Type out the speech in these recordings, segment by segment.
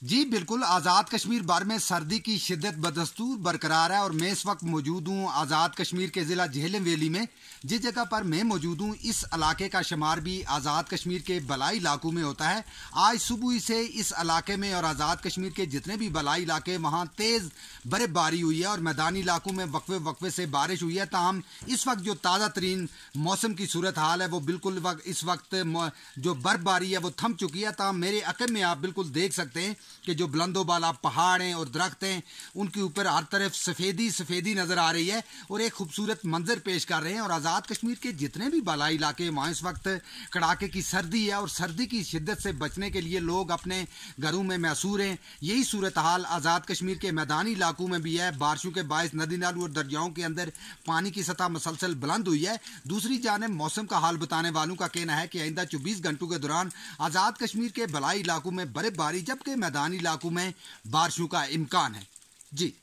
जी बिल्कुल, आज़ाद कश्मीर भर में सर्दी की शिद्दत बदस्तूर बरकरार है और मैं इस वक्त मौजूद हूँ आज़ाद कश्मीर के ज़िला झेलम वैली में। जिस जगह पर मैं मौजूद हूँ इस इलाके का शुमार भी आज़ाद कश्मीर के बलाई इलाकों में होता है। आज सुबह से इस इलाके में और आज़ाद कश्मीर के जितने भी बलाई इलाके वहाँ तेज़ बर्फबारी हुई है और मैदानी इलाकों में वक्फे वक्फे से बारिश हुई है। ताहम इस वक्त जो ताज़ा तरीन मौसम की सूरत हाल है वो बिल्कुल इस वक्त जो बर्फबारी है वो थम चुकी है। ताहम मेरे अकब में आप बिल्कुल देख सकते हैं कि जो बुलंदोबाला पहाड़ हैं और दरख्त हैं उनके ऊपर हर तरफ सफ़ेदी सफ़ेदी नज़र आ रही है और एक खूबसूरत मंजर पेश कर रहे हैं। और आज़ाद कश्मीर के जितने भी बालाई इलाके वहाँ इस वक्त कड़ाके की सर्दी है और सर्दी की शिद्दत से बचने के लिए लोग अपने घरों में मैसूर हैं। यही सूरत हाल आज़ाद कश्मीर के मैदानी इलाकों में भी है। बारिशों के बायस नदी नालों और दरियाओं के अंदर पानी की सतह मुसलसल बुलंद हुई है। दूसरी जानिब मौसम का हाल बताने वालों का कहना है कि आइंदा 24 घंटों के दौरान आज़ाद कश्मीर के बलाई इलाकों में बर्फबारी जबकि मैदानी इलाकों में बारिशों का इम्कान है। जी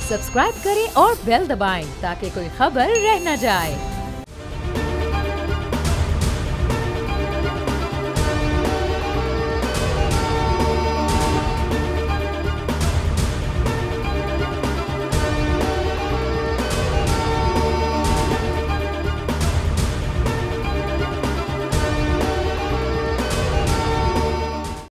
सब्सक्राइब करें और बेल दबाएं ताकि कोई खबर रह न जाए।